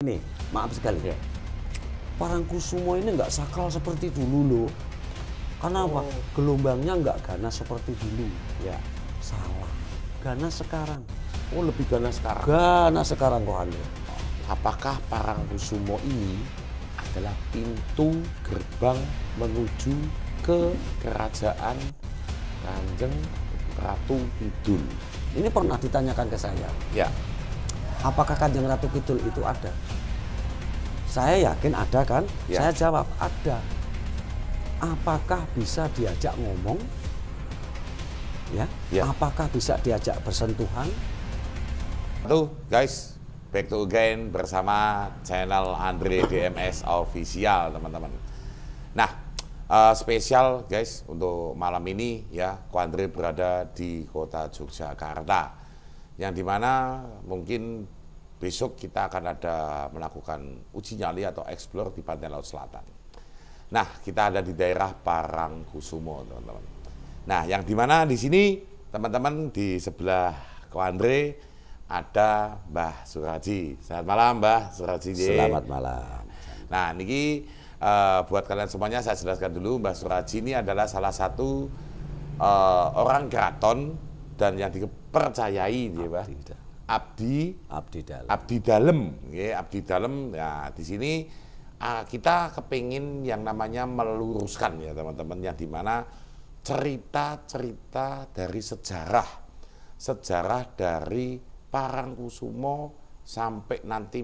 Ini, maaf sekali ya. Parangkusumo ini nggak sakral seperti dulu loh. Karena apa? Gelombangnya nggak ganas seperti dulu. Ya. Salah. Ganas sekarang. Oh, lebih ganas sekarang. Ganas sekarang kok Andre. Apakah Parangkusumo ini adalah pintu gerbang menuju ke kerajaan Kanjeng Ratu Kidul? Ini pernah ditanyakan ke saya. Ya. Apakah Kanjeng Ratu Kidul itu ada? Saya yakin ada kan? Ya. Saya jawab ada. Apakah bisa diajak ngomong? Ya. Ya. Apakah bisa diajak bersentuhan? Tuh guys, back to again bersama channel Andre DMS Official teman-teman. Nah, spesial guys untuk malam ini ya, Ko Andre berada di kota Yogyakarta, yang dimana mungkin besok kita akan ada melakukan uji nyali atau explore di Pantai Laut Selatan. Nah, kita ada di daerah Parangkusumo teman-teman. Nah, yang dimana di sini teman-teman di sebelah Ko Andre ada Mbah Suraji. Selamat malam Mbah Suraji. Selamat malam. Nah, niki buat kalian semuanya saya jelaskan dulu, Mbah Suraji ini adalah salah satu orang keraton dan yang dipercayai dia, Mbah. Abdi dalam. Abdi dalem, ya, abdi dalem. Nah, di sini kita kepingin yang namanya meluruskan ya teman-teman, yang dimana cerita-cerita dari sejarah dari Parangkusumo sampai nanti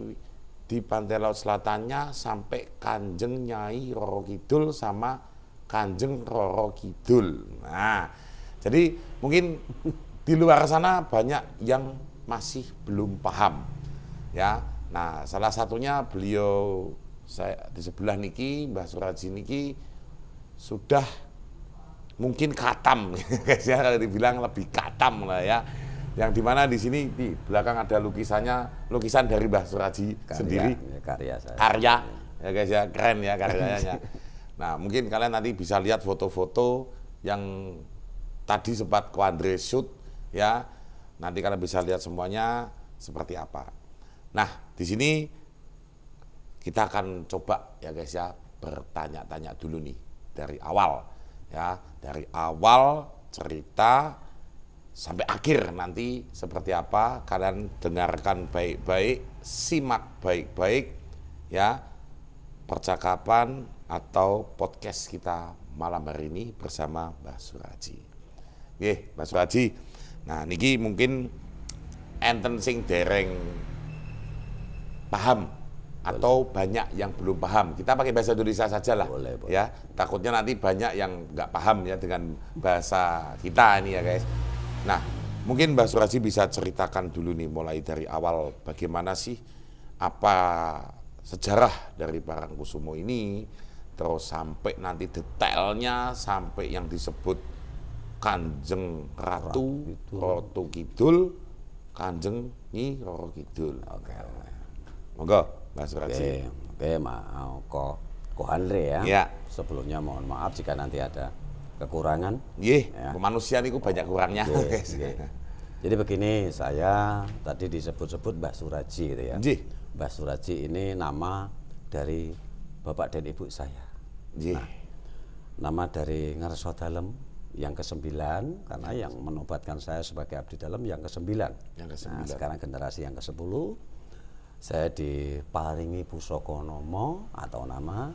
di Pantai Laut Selatannya sampai Kanjeng Nyai Roro Kidul sama Kanjeng Roro Kidul. Nah, jadi mungkin di luar sana banyak yang masih belum paham ya. Nah, salah satunya beliau, saya di sebelah niki Mbah Suraji niki sudah mungkin katam guys ya, kalau dibilang lebih katam lah ya. Yang dimana di sini di belakang ada lukisan dari Mbah Suraji sendiri, karya saya. Karya ya guys ya, keren ya karyanya. Nah, mungkin kalian nanti bisa lihat foto-foto yang tadi sempat Ko Andre shoot ya. Nanti kalian bisa lihat semuanya seperti apa. Nah, di sini kita akan coba ya guys ya, bertanya-tanya dulu nih dari awal ya, dari awal cerita sampai akhir nanti seperti apa. Kalian dengarkan baik-baik, simak baik-baik ya percakapan atau podcast kita malam hari ini bersama Mbah Suraji. Nggih, Mbah Suraji. Nah, niki mungkin enten sing dereng paham atau banyak yang belum paham. Kita pakai bahasa Indonesia saja lah. Boleh. Ya. Takutnya nanti banyak yang nggak paham ya dengan bahasa kita ini ya guys. Nah, mungkin Mbah Suraji bisa ceritakan dulu nih mulai dari awal bagaimana sih apa sejarah dari Parangkusumo ini, terus sampai nanti detailnya sampai yang disebut Kanjeng Ratu Roro Kidul, Kanjeng Nyi Roro Kidul. Oke. Monggo Mbah Suraji. Oke, mau Ko Andre ya. Ya. Sebelumnya mohon maaf jika nanti ada kekurangan. Nggih, Ya. kemanusiaan itu banyak kurangnya. Jadi begini, saya tadi disebut-sebut Mbah Suraji gitu ya. Nggih. Mbah Suraji ini nama dari bapak dan ibu saya. Nggih. Nah, nama dari Ngarso Dalem yang ke-9, karena yang menobatkan saya sebagai abdi dalem yang ke-9. Yang ke-9. Nah, sekarang generasi yang ke-10, saya diparingi pusaka nama atau nama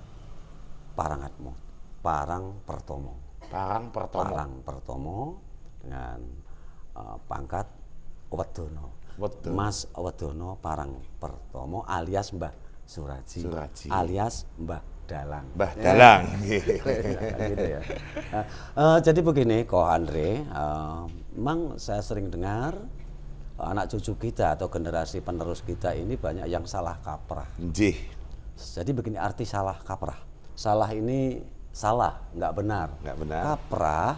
Parangatmo, Parang Pertomo. Parang Pertomo. Parang Pertomo dengan pangkat Wedono. Mas Wedono Parang Pertomo alias Mbah Suraji. Alias Mbah Dalang. Mbah Dalang. Gitu ya. Jadi begini, Ko Andre, memang saya sering dengar anak cucu kita atau generasi penerus kita ini banyak yang salah kaprah. Nggih. Jadi begini arti salah kaprah. Salah ini salah, nggak benar. Nggak benar. Kaprah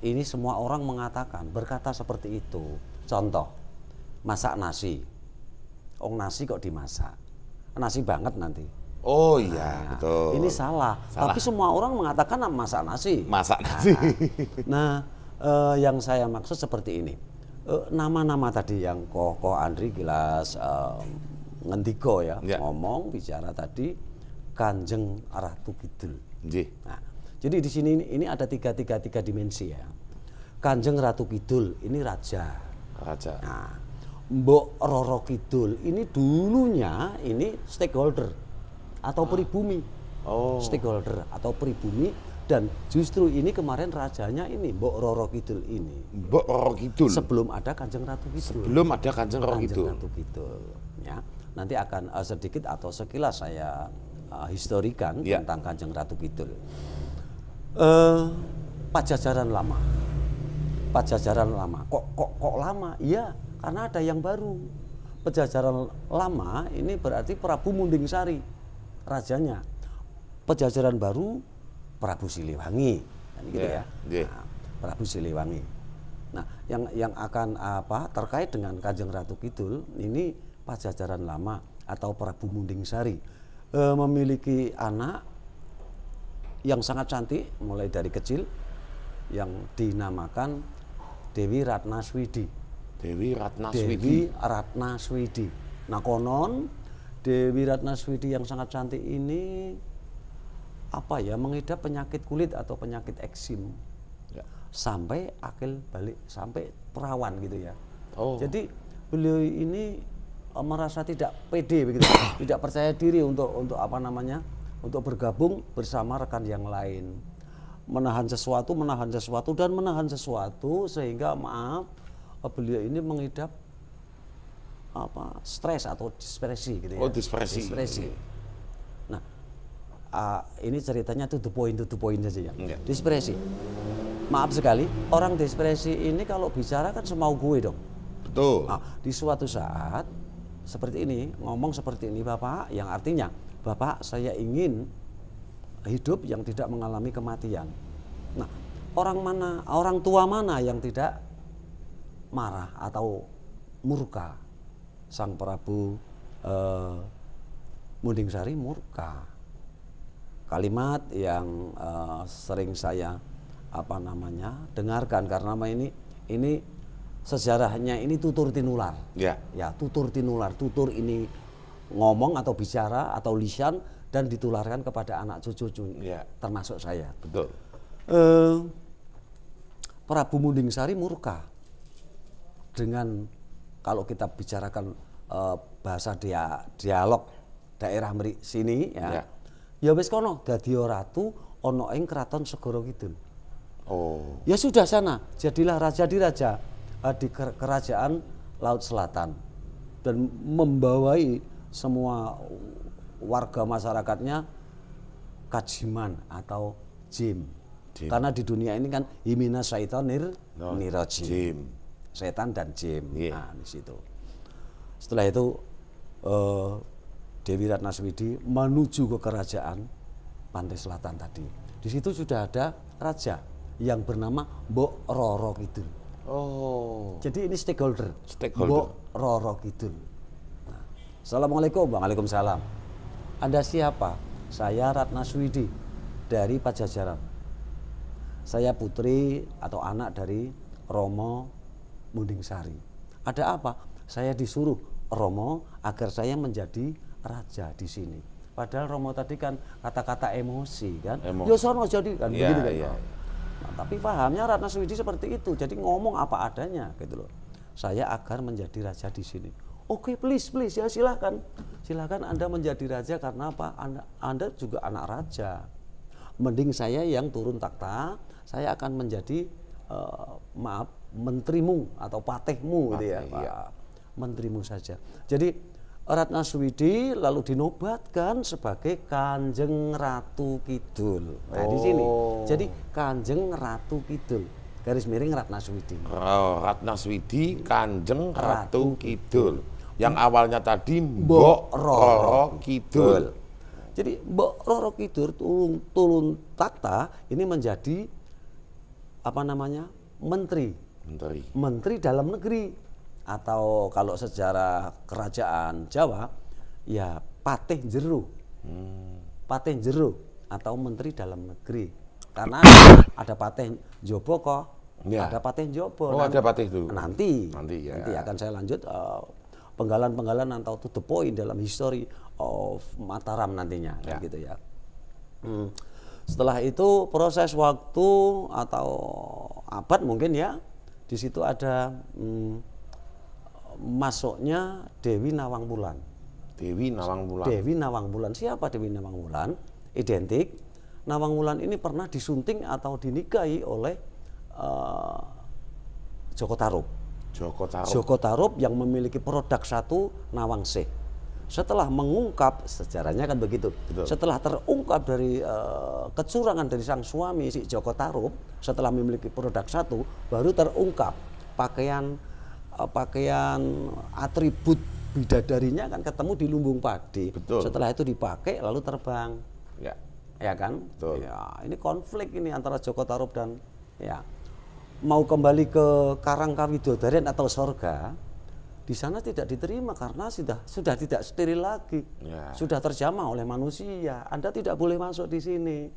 ini semua orang mengatakan, berkata seperti itu. Contoh, masak nasi. Oh, nasi kok dimasak? Nasi banget nanti. Oh iya, betul. Ini salah. Tapi semua orang mengatakan masak nasi. Masak nasi. Nah, yang saya maksud seperti ini. Nama-nama tadi yang Ko Andri jelas ngendiko ya, ngomong bicara tadi Kanjeng Ratu Kidul. Nah, jadi di sini ini ada tiga dimensi ya. Kanjeng Ratu Kidul ini raja. Nah, Mbok Roro Kidul ini dulunya ini stakeholder atau pribumi. Stakeholder atau pribumi, dan justru ini kemarin rajanya ini Mbok Roro Kidul ini. Mbok Roro Kidul. Sebelum ada Kanjeng Ratu Kidul. Sebelum ada Kanjeng Roro Kidul. Ratu Kidul. Ya, nanti akan sedikit atau sekilas saya historikan tentang Kanjeng Ratu Kidul. Pajajaran lama. Pajajaran lama. Kok lama? Iya, karena ada yang baru. Pajajaran lama ini berarti Prabu Munding Sari, rajanya. Pajajaran baru Prabu Siliwangi, kan gitu ya. Nah, Prabu Siliwangi. Nah, yang akan terkait dengan Kanjeng Ratu Kidul ini Pajajaran lama atau Prabu Munding Sari memiliki anak yang sangat cantik mulai dari kecil yang dinamakan Dewi Ratnaswidi. Dewi Ratnaswidi. Nah, konon Dewi Ratnaswidi yang sangat cantik ini mengidap penyakit kulit atau penyakit eksim. Sampai akil balik, sampai perawan gitu ya. Jadi beliau ini merasa tidak pede begitu, tidak percaya diri untuk untuk bergabung bersama rekan yang lain. Menahan sesuatu sehingga beliau ini mengidap stres atau dispresi gitu ya. Dispresi. Nah, ini ceritanya to the point saja ya. Dispresi. Maaf sekali, orang dispresi ini kalau bicara kan semau gue dong. Betul. Nah, di suatu saat seperti ini, ngomong seperti ini Bapak, yang artinya, Bapak saya ingin hidup yang tidak mengalami kematian. Nah, orang tua mana yang tidak marah atau murka? Sang Prabu Munding Sari murka. Kalimat yang sering saya dengarkan karena ini sejarahnya ini tutur tinular. Ya, tutur tinular. Tutur ini ngomong atau bicara atau lisan dan ditularkan kepada anak cucu termasuk saya. Betul. Prabu Munding Sari murka dengan, kalau kita bicarakan bahasa dialog daerah sini ya wis kono dadi ratu ana ing kraton Segara Kidul. Ya sudah sana, jadilah raja di kerajaan Laut Selatan dan membawai semua warga masyarakatnya kajiman atau jim. Karena di dunia ini kan himina syaitonir nirajim. Setan dan jim. Nah, di situ. Setelah itu Dewi Ratnaswidi menuju ke kerajaan Pantai Selatan tadi. Di situ sudah ada raja yang bernama Mbok Roro Kidul. Jadi ini stakeholder. Mbok Roro Kidul. Nah, Assalamualaikum. Waalaikumsalam. Anda siapa? Saya Ratnaswidi dari Pajajaran. Saya putri atau anak dari Romo Munding Sari. Ada apa? Saya disuruh Romo agar saya menjadi raja di sini. Padahal Romo tadi kan kata-kata emosi kan. Yo sono jadi kan begitu kan. Nah, tapi pahamnya Ratnaswidi seperti itu. Jadi ngomong apa adanya gitu loh. Saya agar menjadi raja di sini. Oke, please ya silahkan. Silahkan Anda menjadi raja karena apa? Anda juga anak raja. Mending saya yang turun takhta, saya akan menjadi menterimu atau patihmu gitu ya. Menterimu saja. Jadi Ratnaswidi lalu dinobatkan sebagai Kanjeng Ratu Kidul. Nah, di sini. Jadi Kanjeng Ratu Kidul. Garis miring Ratnaswidi. Ratnaswidi Kanjeng Ratu Kidul. Yang awalnya tadi Mbok Roro Kidul. Jadi Mbok Roro Kidul turun takhta ini menjadi menteri dalam negeri. Atau kalau sejarah kerajaan Jawa ya patih jero. Patih jero atau menteri dalam negeri. Karena ada patih Jobo ada patih Jobo. Ada patih itu. Nanti ya. Nanti akan saya lanjut penggalan-penggalan atau to the point dalam history of Mataram nantinya, kan gitu ya. Setelah itu proses waktu atau abad mungkin ya, di situ ada masuknya Dewi Nawang Wulan. Dewi Nawang Wulan. Dewi Nawang Wulan. Siapa Dewi Nawang Wulan? Identik. Nawang Wulan ini pernah disunting atau dinikahi oleh Joko Tarub. Joko Tarub yang memiliki produk satu Nawangsih. Setelah mengungkap, sejarahnya kan begitu. Betul. Setelah terungkap dari kecurangan dari sang suami si Joko Tarub, setelah memiliki produk satu, baru terungkap pakaian atribut bidadarinya kan ketemu di lumbung padi. Betul. Setelah itu dipakai lalu terbang. Ya kan? Betul. Ya, ini konflik ini antara Joko Tarub dan ya mau kembali ke Karangkawidodaren atau sorga, di sana tidak diterima karena sudah tidak steril lagi, sudah terjamah oleh manusia. Anda tidak boleh masuk di sini.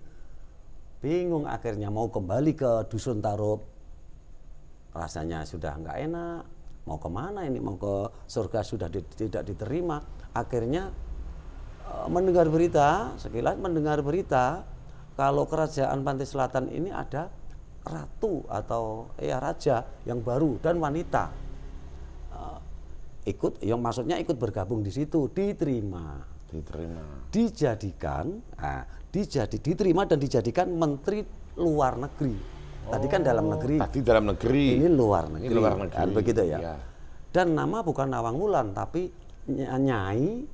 Bingung akhirnya mau kembali ke Dusun Tarub, rasanya sudah nggak enak. Mau kemana ini? Mau ke surga sudah tidak diterima. Akhirnya mendengar berita, sekilas mendengar berita kalau kerajaan Pantai Selatan ini ada ratu atau raja yang baru dan wanita. Maksudnya ikut bergabung di situ, diterima. Diterima dan dijadikan menteri luar negeri. Tadi kan dalam negeri. Tadi dalam negeri. Ini luar negeri. Kan begitu ya. Ya. Dan nama bukan Nawang Wulan tapi Nyai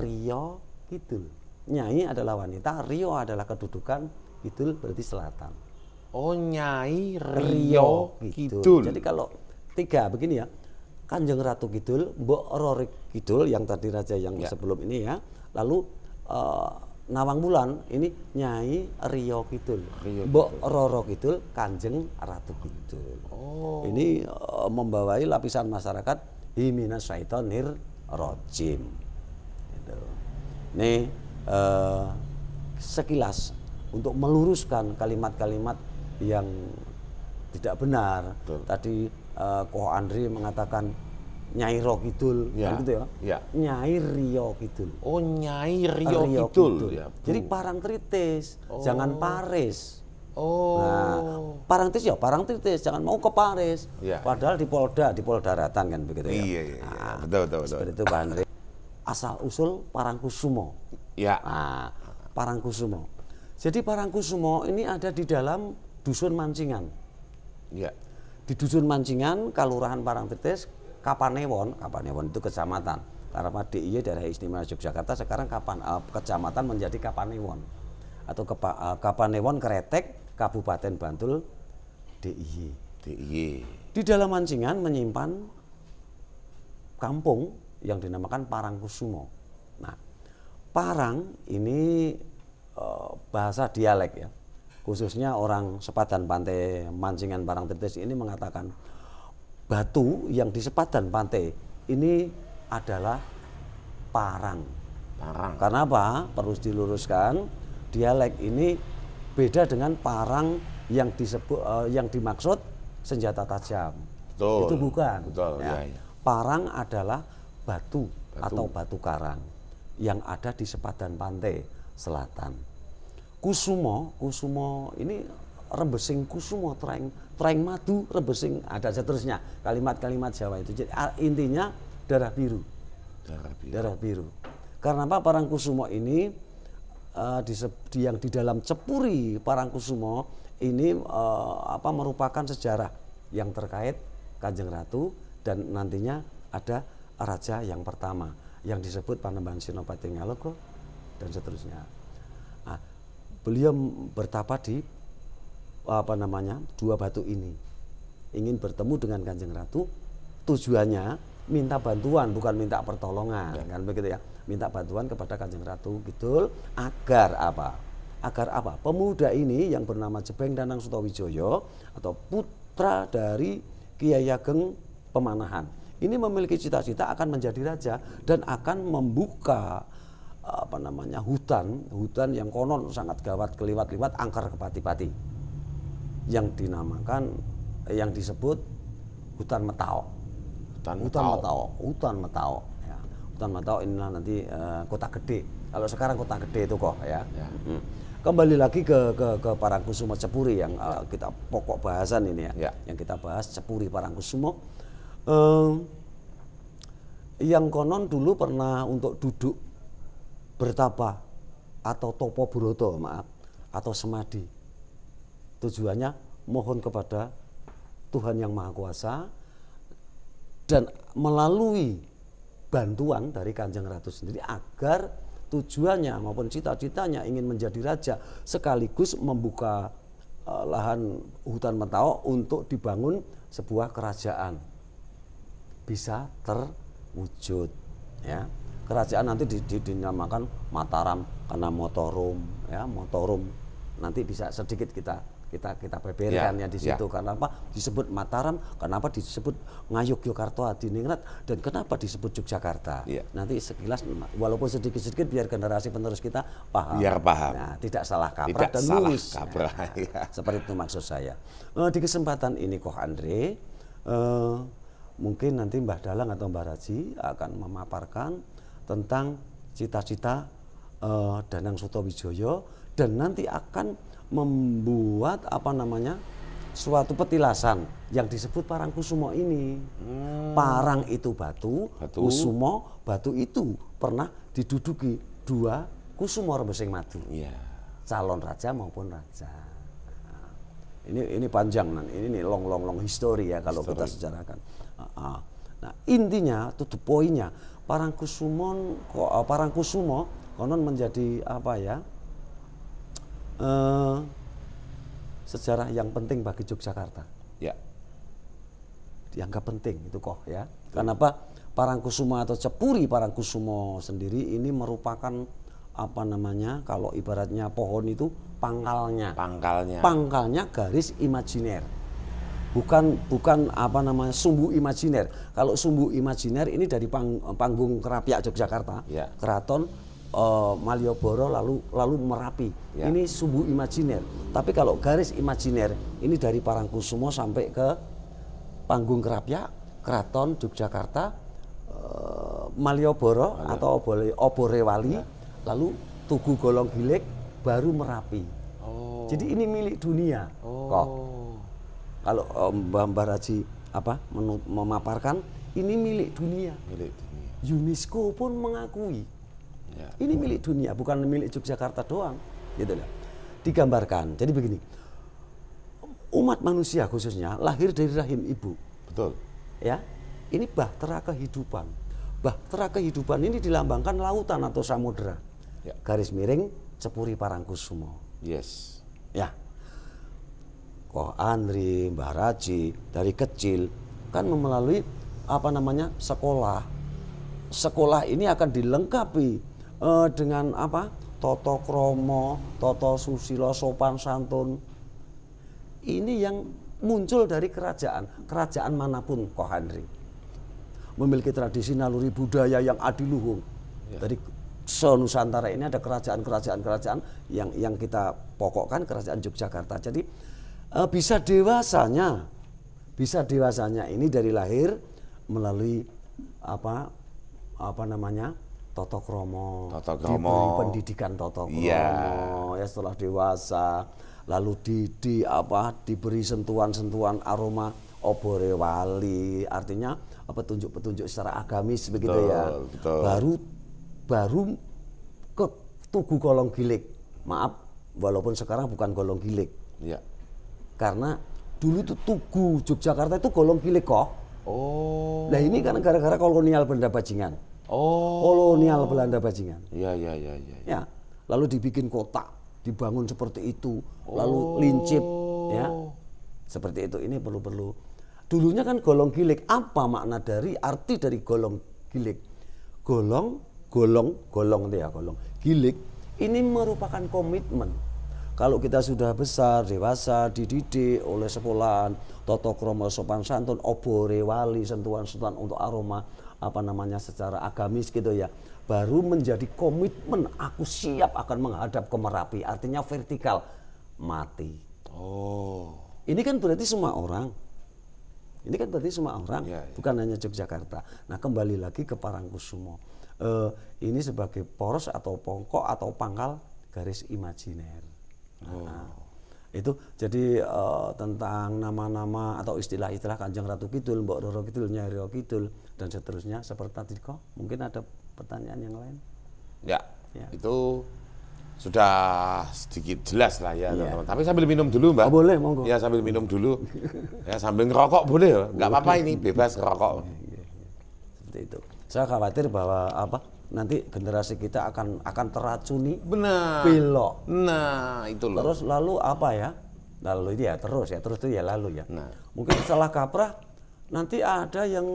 Rio Kidul. Nyai adalah wanita, Rio adalah kedudukan, Kidul berarti selatan. Oh, Nyai Rio Kidul. Jadi kalau tiga begini ya, Kanjeng Ratu Kidul, Mbok Roro Kidul yang tadi raja yang sebelum ini ya, lalu Nawang Wulan ini Nyai Rio Kidul, Mbok Roro Kidul, Kanjeng Ratu Kidul. Ini membawai lapisan masyarakat himinas syaitonir rojim. Gitu. Ini sekilas untuk meluruskan kalimat-kalimat yang tidak benar. Betul. Tadi Ko Andri mengatakan Nyai Ro Kidul, gitu ya. Nyai Rio Kidul. Oh, Nyai Rio Kidul. Ya, jadi Parangtritis, jangan Paris. Nah, Parangtritis, jangan mau ke Paris. Padahal di Polda Daratan kan begitu ya. Iya. Betul. Seperti itu Pak Andri. Asal usul Parangkusumo. Parangkusumo. Jadi Parangkusumo ini ada di dalam Dusun Mancingan. Di Dusun Mancingan, Kelurahan Parangtritis, Kapanewon itu kecamatan. Karena DIY daerah istimewa Yogyakarta sekarang kecamatan menjadi Kapanewon atau Kapanewon Kretek, Kabupaten Bantul, DIY. Di dalam Mancingan menyimpan kampung yang dinamakan Parangkusumo. Nah, Parang ini bahasa dialek ya. Khususnya orang sepadan pantai Mancingan Parangtritis ini mengatakan batu yang di sepadan pantai ini adalah parang. Karena apa? Perlu diluruskan, dialek ini beda dengan parang yang dimaksud senjata tajam. Betul. Itu bukan. Betul. Ya. Parang adalah batu atau batu karang yang ada di sepadan pantai selatan. Kusumo ini rebesing kusumo traing madu rebesing, ada seterusnya kalimat-kalimat Jawa itu. Jadi intinya darah biru. Karena apa? Parangkusumo ini yang di dalam cepuri Parangkusumo ini merupakan sejarah yang terkait Kanjeng Ratu dan nantinya ada raja yang pertama yang disebut Panembahan Senopati Ngalogo dan seterusnya. Nah, beliau bertapa di dua batu ini, ingin bertemu dengan Kanjeng Ratu. Tujuannya minta bantuan, bukan minta pertolongan, kan begitu ya. Minta bantuan kepada Kanjeng Ratu Kidul agar apa? Pemuda ini yang bernama Jebeng Danang Sutawijoyo atau putra dari Kiai Ageng Pemanahan ini memiliki cita-cita akan menjadi raja dan akan membuka hutan yang konon sangat gawat keliwat-liwat angker kepati-pati yang disebut hutan Metao. Hutan Metao hutan Matao inilah nanti kota gede. Kalau sekarang kota gede itu kok ya. Kembali lagi ke Parangkusumo Cepuri yang kita pokok bahasan ini ya. Yang kita bahas Cepuri Parangkusumo. Yang konon dulu pernah untuk duduk bertapa atau topo broto maaf atau semadi. Tujuannya mohon kepada Tuhan yang Maha Kuasa dan melalui bantuan dari Kanjeng Ratu sendiri agar tujuannya maupun cita-citanya ingin menjadi raja sekaligus membuka lahan hutan Matao untuk dibangun sebuah kerajaan bisa terwujud ya. Kerajaan nanti dinamakan Mataram karena Motorum ya, Motorum nanti bisa sedikit kita beberkan ya di situ. Karena apa disebut Mataram, kenapa disebut Ngayogyakarta Adiningrat dan kenapa disebut Yogyakarta. Nanti sekilas walaupun sedikit-sedikit biar generasi penerus kita paham. Biar paham. Nah, tidak salah kaprah dan lurus. Nah, seperti itu maksud saya. Di kesempatan ini Koh Andre mungkin nanti Mbah Dalang atau Mbah Raji akan memaparkan tentang cita-cita Danang Sutawijoyo dan nanti akan membuat suatu petilasan yang disebut Parangkusumo ini. Parang itu batu, kusumo batu itu pernah diduduki dua kusumo Rembesing Madu. Calon raja maupun raja. Ini panjang ini long history ya kalau kita sejarakan. Nah, intinya to the point-nya Parangkusumo konon menjadi sejarah yang penting bagi Yogyakarta. Dianggap penting itu kok ya. Kenapa Parangkusumo atau Cepuri Parangkusumo sendiri ini merupakan kalau ibaratnya pohon itu pangkalnya garis imajiner. Bukan sumbu imajiner. Kalau sumbu imajiner ini dari panggung Kerapyak Yogyakarta, Keraton Malioboro lalu Merapi. Ini sumbu imajiner. Tapi kalau garis imajiner ini dari Parangkusumo sampai ke panggung Kerapyak, Keraton Yogyakarta, Malioboro atau Oborewali, lalu Tugu Golong Gilik, baru Merapi. Jadi ini milik dunia. Kalau Mbah Raji memaparkan ini milik dunia. UNESCO pun mengakui ini milik dunia, bukan milik Yogyakarta doang, gitu loh. Digambarkan. Jadi begini, umat manusia khususnya lahir dari rahim ibu. Betul. Ya, ini bahtera kehidupan. Bahtera kehidupan ini dilambangkan lautan atau samudera. Garis miring Cepuri Parangkusumo. Ya. Koh Andri, Mbah Raji dari kecil kan melalui sekolah. Sekolah ini akan dilengkapi dengan Toto kromo, toto susilo, sopan santun. Ini yang muncul dari kerajaan manapun Koh Andri. Memiliki tradisi naluri budaya yang adiluhung. Dari se-Nusantara ini ada kerajaan yang kita pokokkan kerajaan Yogyakarta. Jadi bisa dewasanya ini dari lahir melalui Toto kromo, diberi pendidikan Toto kromo, ya setelah dewasa, lalu diberi sentuhan-sentuhan aroma Oborewali, artinya petunjuk-petunjuk secara agamis begitu ya. Baru ke Tugu Golong Gilik, maaf, walaupun sekarang bukan Golong Gilik, karena dulu itu Tugu Yogyakarta itu Golong Gilik kok. Nah ini kan gara-gara kolonial Belanda Bajingan. Kolonial Belanda Bajingan. Ya, lalu dibikin kota, dibangun seperti itu, lalu lincip, ya, seperti itu. Ini perlu. Dulunya kan Golong Gilik. Apa makna dari arti dari Golong Gilik? Golong itu ya golong. Gilik ini merupakan komitmen. Kalau kita sudah besar, dewasa, dididik oleh sekolahan, Toto kromo, sopan santun, Oborewali, sentuhan-sentuhan untuk aroma secara agamis gitu ya, baru menjadi komitmen aku siap akan menghadap ke Merapi, artinya vertikal, mati. Ini kan berarti semua orang Ini kan berarti semua orang, bukan hanya Yogyakarta. Nah, kembali lagi ke Parangkusumo. Ini sebagai poros atau pokok atau pangkal garis imajiner. Nah, itu jadi tentang nama-nama atau istilah-istilah Kanjeng Ratu Kidul, Mbok Roro Kidul, Nyai Roro Kidul dan seterusnya seperti tadi kok. Mungkin ada pertanyaan yang lain? Ya. Itu sudah sedikit jelas lah ya teman-teman. Tapi sambil minum dulu Mbak. Oh, boleh, monggo. Ya sambil minum dulu. Ya sambil ngerokok boleh ya. Nggak apa-apa ini, bebas ngerokok. Seperti itu. Saya khawatir bahwa nanti generasi kita akan teracuni. Benar. Pilok. Nah, itu loh. Terus lalu apa ya? Lalu itu ya terus itu ya lalu ya. Nah. Mungkin salah kaprah nanti ada yang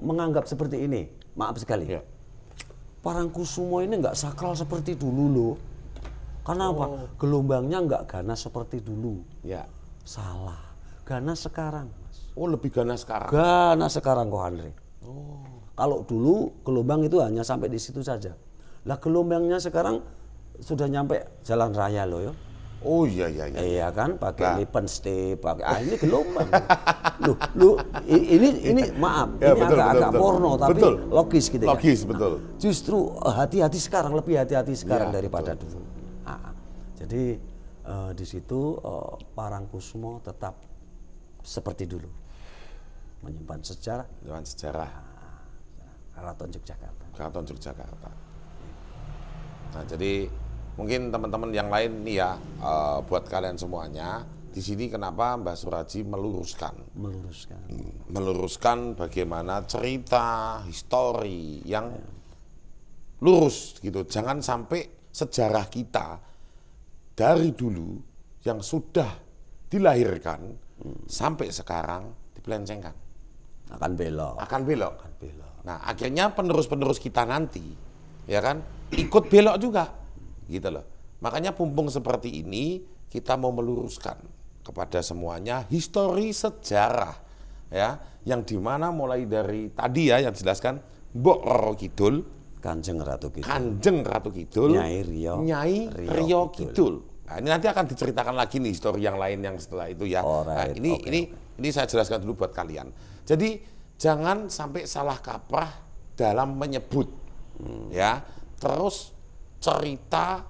menganggap seperti ini. Maaf sekali. Ya. Parangkusumo ini nggak sakral seperti dulu loh. Karena apa? Gelombangnya nggak ganas seperti dulu. Ya. Salah. Ganas sekarang, Mas. Oh, lebih ganas sekarang. Ganas sekarang kok Andre. Kalau dulu gelombang itu hanya sampai di situ saja. Lah gelombangnya sekarang sudah nyampe jalan raya loh ya. Oh iya. Iya kan, pakai lipen step, pakai ini gelombang. Loh, ini maaf, Ya, ini betul, agak betul. porno tapi Betul. logis gitu ya. Logis, betul. Justru hati-hati sekarang, lebih hati-hati sekarang daripada dulu. Jadi di situ Parangkusumo tetap seperti dulu, menyimpan sejarah. Dengan sejarah Keraton Yogyakarta. Keraton Yogyakarta. Nah, jadi mungkin teman-teman yang lain nih ya, buat kalian semuanya, di sini kenapa Mbah Suraji meluruskan bagaimana cerita, histori yang lurus gitu. Jangan sampai sejarah kita dari dulu yang sudah dilahirkan sampai sekarang dipelencengkan. Akan belok. Nah, akhirnya penerus-penerus kita nanti, ya kan, ikut belok juga, gitu loh. Makanya mumpung seperti ini, kita mau meluruskan kepada semuanya histori sejarah, ya, yang dimana mulai dari tadi ya yang dijelaskan Mbok Roro Kidul, Kanjeng Ratu Kidul, Nyai Rio Kidul. Nah, ini nanti akan diceritakan lagi nih histori yang lain yang setelah itu ya. Alright, Nah, ini saya jelaskan dulu buat kalian. Jadi jangan sampai salah kaprah dalam menyebut, ya. Terus cerita,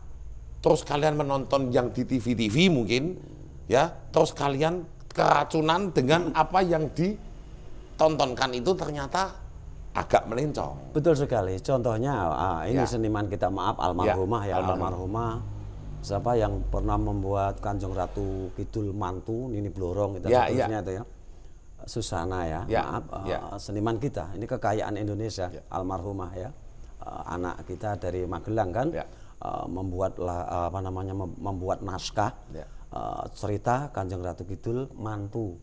terus kalian menonton yang di TV mungkin, ya. Terus kalian keracunan dengan apa yang ditontonkan itu ternyata agak melencong. Betul sekali. Contohnya ini seniman kita, maaf, almarhumah almarhumah. Siapa yang pernah membuat Kanjeng Ratu Kidul mantu, Nini Blorong itu seterusnya itu ya. Susana ya, maaf, seniman kita. Ini kekayaan Indonesia, almarhumah ya. Anak kita dari Magelang kan, membuat naskah cerita Kanjeng Ratu Kidul mantu,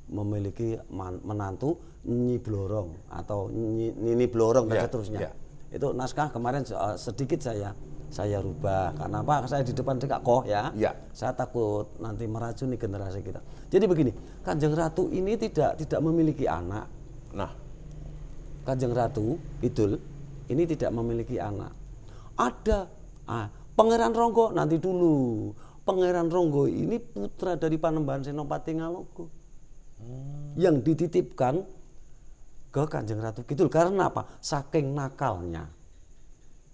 memiliki menantu Nyi Blorong atau Nini Blorong dan seterusnya. Itu naskah kemarin sedikit saya rubah karena apa? Saya di depan dekat ya. Saya takut nanti meracuni generasi kita. Jadi begini, Kanjeng Ratu ini tidak memiliki anak. Nah, Kanjeng Ratu Kidul ini tidak memiliki anak. Ada Pangeran Ronggo nanti dulu. Pangeran Ronggo ini putra dari Panembahan Senopati Ngalogo. Yang dititipkan ke Kanjeng Ratu Kidul karena apa? Saking nakalnya.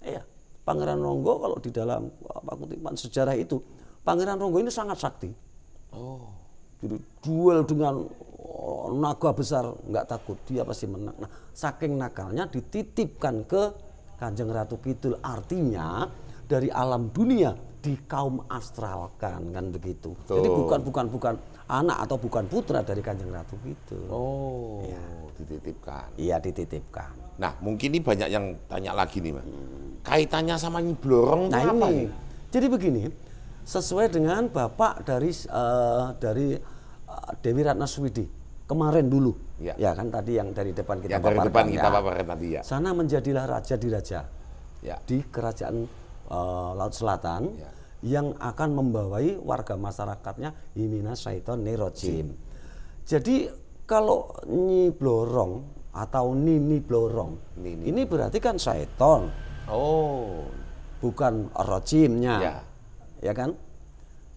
Iya. Pangeran Ronggo kalau di dalam kutipan sejarah itu, Pangeran Ronggo ini sangat sakti. Jadi duel dengan naga besar nggak takut, dia pasti menang. Nah, saking nakalnya dititipkan ke Kanjeng Ratu Kidul, artinya dari alam dunia di kaum astralkan kan begitu. Jadi bukan anak atau bukan putra dari Kanjeng Ratu Kidul. Dititipkan. Iya, dititipkan. Nah, mungkin ini banyak yang tanya lagi nih, Mas. Kaitannya sama Nyi Blorong Nah apa ini, nih? jadi begini, sesuai dengan bapak dari Dewi Ratnaswidi kemarin dulu, ya kan tadi yang dari depan kita paparkan tadi ya. Sana menjadilah raja di raja, Ya. di kerajaan Laut Selatan, yang akan membawai warga masyarakatnya Himina Syaiton Nirojim. Jadi kalau Nyi Blorong atau Nini Blorong, ini berarti kan Syaiton. Bukan rojimnya, ya kan?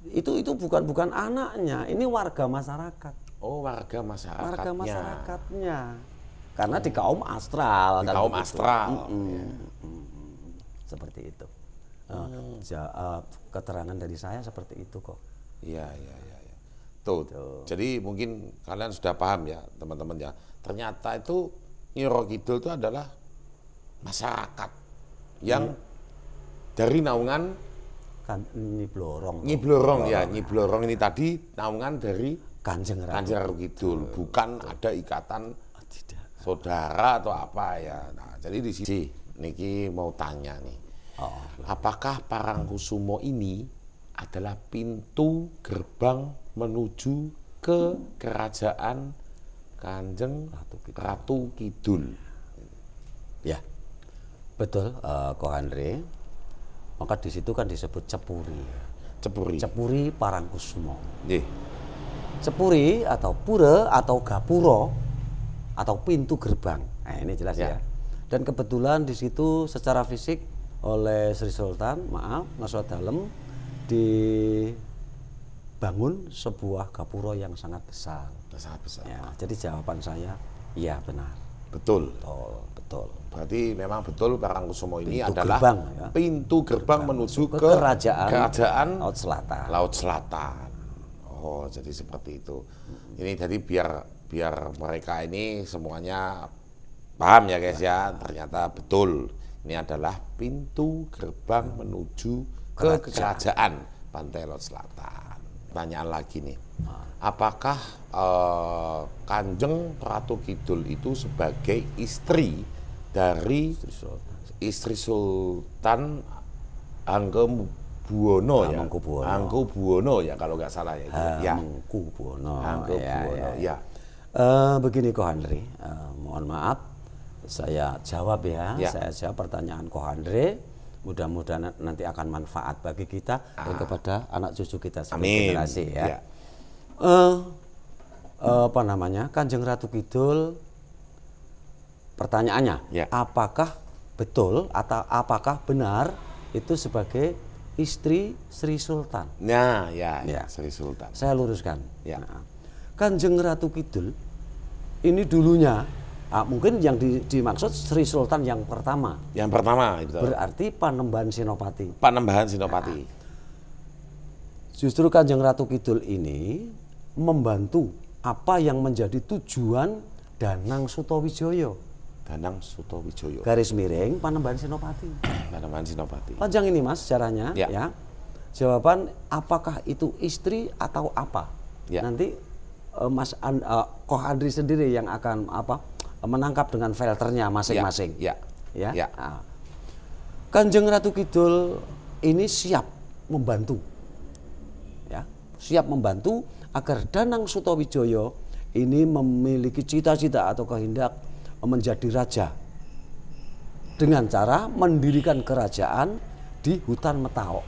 Itu bukan anaknya, ini warga masyarakat. Oh, warga masyarakatnya. Warga masyarakatnya. Karena di kaum astral. Di kaum astral. Seperti itu. Keterangan dari saya seperti itu kok. Iya. Tuh. Jadi mungkin kalian sudah paham ya teman-teman ya. Ternyata itu Nyi Roro Kidul itu adalah masyarakat yang dari naungan Nyi Blorong. Nyi Blorong ya. Nyi Blorong ini tadi naungan dari Kanjeng Ratu Kidul. Bukan ada ikatan saudara atau apa ya. Nah, jadi di sini niki mau tanya nih. Apakah Parangkusumo ini adalah pintu gerbang menuju ke kerajaan Kanjeng Ratu Kidul? Ya, betul, Ko Andre. Maka di situ kan disebut Cepuri. Cepuri Parangkusumo. Cepuri atau pura atau gapuro atau pintu gerbang. Nah, ini jelas ya. Dan kebetulan di situ secara fisik oleh Sri Sultan, Ngaswa Dalem, dibangun sebuah gapuro yang sangat besar. Ya, jadi jawaban saya, iya benar. Betul. Berarti memang betul Parangkusumo ini adalah gerbang, ya. Pintu gerbang menuju ke kerajaan Laut Selatan. Oh, jadi seperti itu. Ini jadi biar mereka ini semuanya paham ya guys ya. Ternyata betul. Ini adalah pintu gerbang menuju ke kerajaan Pantai Laut Selatan. Pertanyaan lagi nih. Apakah Kanjeng Ratu Kidul itu sebagai istri dari istri Sultan Hamengkubuwono ya? Hamengkubuwono ya kalau nggak salah ya. Hamengkubuwono. Ya. Begini Ko Andre, mohon maaf, saya jawab ya. Saya jawab pertanyaan Ko Andre. Mudah-mudahan nanti akan manfaat bagi kita dan kepada anak cucu kita sebagai generasi ya. Kanjeng Ratu Kidul, pertanyaannya, apakah betul atau apakah benar itu sebagai istri Sri Sultan? Sri Sultan. Saya luruskan. Nah, Kanjeng Ratu Kidul ini dulunya, mungkin yang dimaksud Sri Sultan yang pertama. Yang pertama itu. Berarti Panembahan Senopati. Nah, justru Kanjeng Ratu Kidul ini membantu apa yang menjadi tujuan Danang Sutawijaya. Garis miring Panembahan Senopati. Panjang ini Mas sejarahnya ya. Jawaban apakah itu istri atau apa? Nanti Mas Ko Andri sendiri yang akan menangkap dengan filternya masing-masing. Nah, Kanjeng Ratu Kidul ini siap membantu. Siap membantu agar Danang Sutawijaya ini memiliki cita-cita atau kehendak menjadi raja dengan cara mendirikan kerajaan di hutan Metaok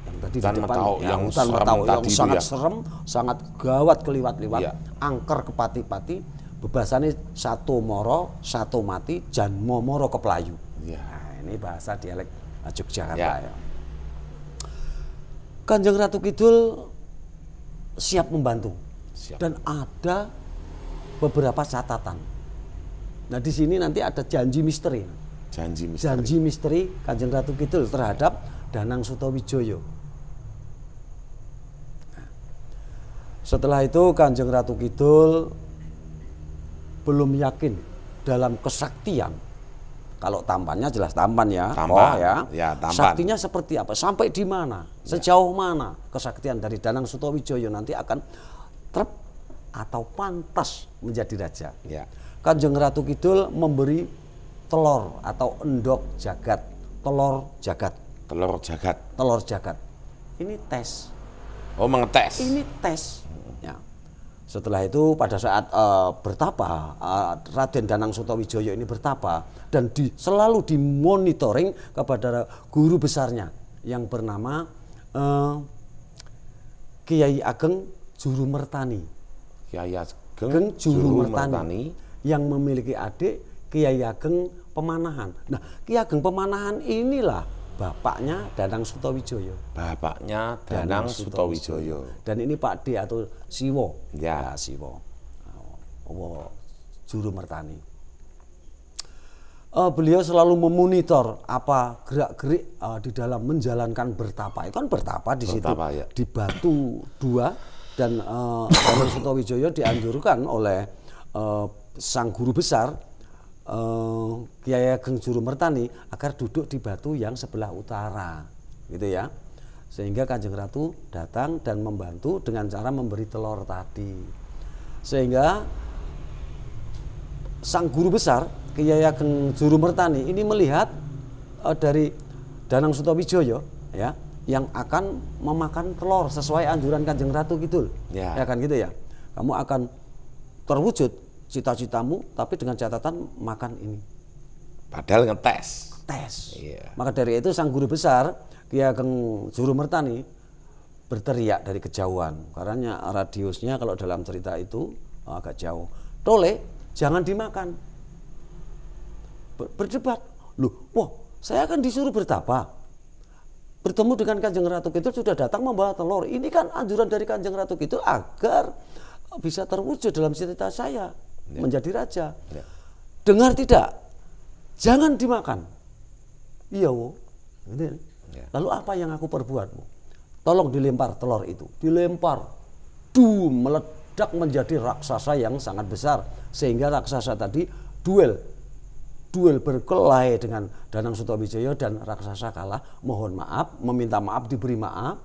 yang tadi di depan hutan Metaok yang sangat serem, sangat gawat keliwat-liwat, angker kepati-pati, bebasane satu moro, satu mati, jan momoro keplayu. Nah, ini bahasa dialek Yogyakarta ya. Kanjeng Ratu Kidul siap membantu. Dan ada beberapa catatan. Nah, di sini nanti ada janji misteri. Janji misteri Kanjeng Ratu Kidul terhadap Danang Sutawijaya. Nah, setelah itu Kanjeng Ratu Kidul belum yakin dalam kesaktian. Kalau tampannya jelas tampan ya. Tampan. Saktinya seperti apa? Sampai di mana? Sejauh mana kesaktian dari Danang Sutawijaya nanti akan atau pantas menjadi raja. Kanjeng Ratu Kidul memberi telur atau endok jagat, telur jagat. Ini tes. Oh, mengetes. Ini tes. Ya. Setelah itu pada saat bertapa, Raden Danang Sutawijaya ini bertapa dan selalu dimonitoring kepada guru besarnya yang bernama Kiai Ageng Jurumertani. Kiai Ageng Jurumertani yang memiliki adik Kiai Ageng Pemanahan. Nah, Kiai Ageng Pemanahan inilah bapaknya Danang Sutawijaya. Danang Sutawijaya. Dan ini Pak D atau Siwo. Siwo. Juru Mertani. Beliau selalu memonitor apa gerak-gerik di dalam menjalankan bertapa. Itu kan bertapa di situ Ya. di Batu 2 dan Danang Sutawijaya dianjurkan oleh sang guru besar Kiai Ageng Juru Mertani agar duduk di batu yang sebelah utara, gitu ya. Sehingga Kanjeng Ratu datang dan membantu dengan cara memberi telur tadi. Sehingga sang guru besar Kiai Ageng Juru Mertani ini melihat dari Danang Sutawijaya ya yang akan memakan telur sesuai anjuran Kanjeng Ratu Kidul. Ya kan gitu ya. Kamu akan terwujud cita-citamu tapi dengan catatan makan ini. Padahal ngetes. Tes. Iya. Maka dari itu sang guru besar Kiai Ageng Juru Mertani berteriak dari kejauhan karena radiusnya kalau dalam cerita itu agak jauh. Tole, jangan dimakan. Berdebat, wah saya akan disuruh bertapa, bertemu dengan Kanjeng Ratu Kidul sudah datang membawa telur, ini kan anjuran dari Kanjeng Ratu Kidul agar bisa terwujud dalam cita-cita saya menjadi raja. Dengar tidak, jangan dimakan. Iya wo, lalu apa yang aku perbuat? Tolong dilempar telur itu, dilempar, meledak menjadi raksasa yang sangat besar sehingga raksasa tadi duel berkelahi dengan Danang Sutawijaya dan raksasa kalah, mohon maaf, meminta maaf, diberi maaf,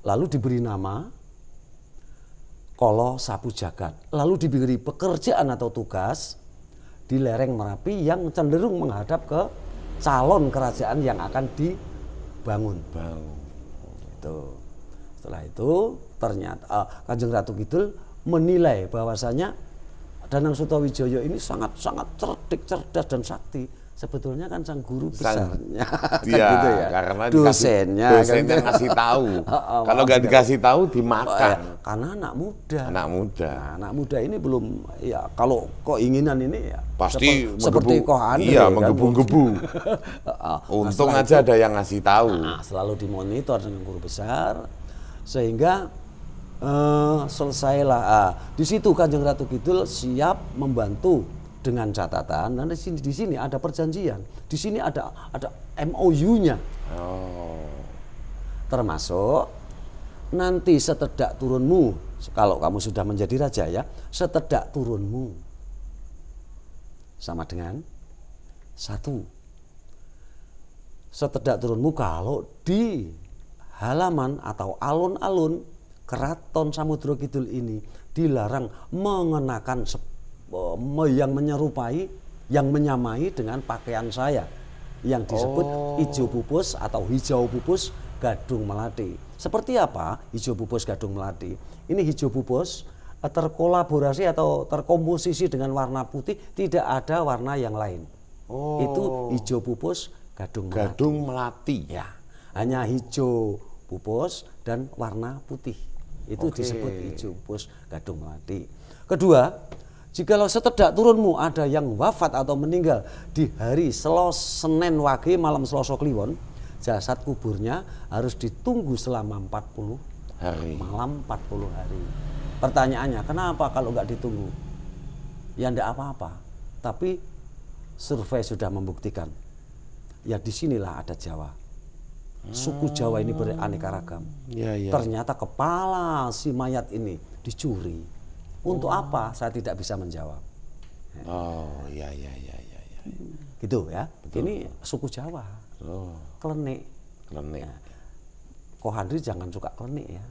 lalu diberi nama Kolo Sapu Jagat, lalu diberi pekerjaan atau tugas di lereng Merapi yang cenderung menghadap ke calon kerajaan yang akan dibangun. Setelah itu ternyata Kanjeng Ratu Kidul menilai bahwasanya Danang Sutawijaya ini sangat cerdik, cerdas dan sakti. Sebetulnya kan sang guru besarnya, kan gitu ya. Karena dosennya kan ngasih tahu. Kalau nggak dikasih tahu dimakan. Karena anak muda. Nah, anak muda ini belum ya kalau keinginan ini ya pasti seperti Koh Andre. Iya, menggebu-gebu. Untung aja ada yang ngasih tahu. Selalu dimonitor dengan guru besar sehingga selesailah. Di situ Kanjeng Ratu Kidul siap membantu dengan catatan. Dan di sini ada perjanjian. Di sini ada MOU-nya. Termasuk nanti setedak turunmu, kalau kamu sudah menjadi raja ya, setedak turunmu sama dengan 1. Setedak turunmu kalau di halaman atau alun-alun Keraton Samudro Kidul ini dilarang mengenakan yang menyerupai, yang menyamai dengan pakaian saya yang disebut hijau pupus atau hijau pupus Gadung Melati. Seperti apa hijau pupus Gadung Melati? Ini hijau pupus terkolaborasi atau terkomposisi dengan warna putih, tidak ada warna yang lain. Itu hijau pupus Gadung Melati. Gadung Melati. Ya, hanya hijau pupus dan warna putih. Itu disebut hijau pupus Gadung Melati. Kedua, jikalau setedak turunmu ada yang wafat atau meninggal di hari Senin Wage malam Selasa Kliwon, jasad kuburnya harus ditunggu selama 40 hari. Malam 40 hari. Pertanyaannya, kenapa kalau nggak ditunggu? Ya enggak apa-apa. Tapi survei sudah membuktikan. Ya disinilah ada Jawa. Suku Jawa ini beraneka ragam. Ternyata kepala si mayat ini dicuri. Untuk apa? Saya tidak bisa menjawab. Iya. Gitu ya. Betul. Ini suku Jawa. Klenik. Ya. Koh Andri jangan suka klenik ya.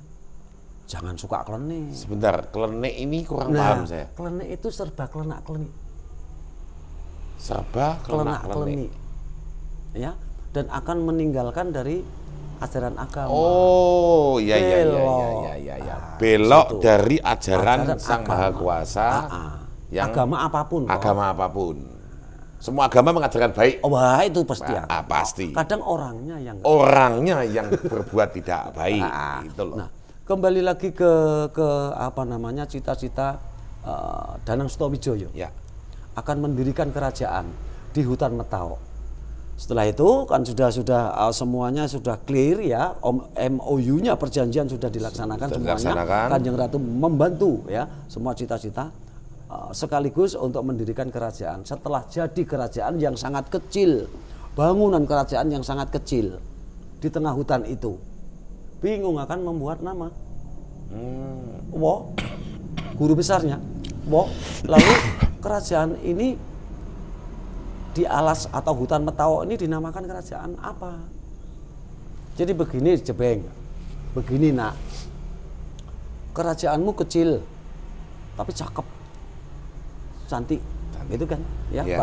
Jangan suka klenik. Sebentar, klenik ini kurang paham saya. Klenik itu serba klenik. Serba klenik. Ya. Dan akan meninggalkan dari ajaran agama. Iya. Belok dari ajaran Sang Maha Kuasa yang agama apapun. Semua agama mengajarkan baik. Itu pasti. Pasti. Kadang orangnya yang berbuat tidak baik. Gitu loh. Nah, kembali lagi ke cita-cita Danang Sutawijaya. Ya. Akan mendirikan kerajaan di hutan Metau. Setelah itu kan sudah semuanya sudah clear ya, MOU-nya perjanjian sudah dilaksanakan semuanya. Kanjeng Ratu membantu ya semua cita-cita sekaligus untuk mendirikan kerajaan. Setelah jadi kerajaan yang sangat kecil, bangunan kerajaan yang sangat kecil di tengah hutan itu, bingung akan membuat nama. Wo, guru besarnya, wo. Lalu kerajaan ini di alas atau hutan Metao ini dinamakan kerajaan apa? Jadi begini Jebeng, begini nak, kerajaanmu kecil tapi cakep, cantik, gitu kan? Ya,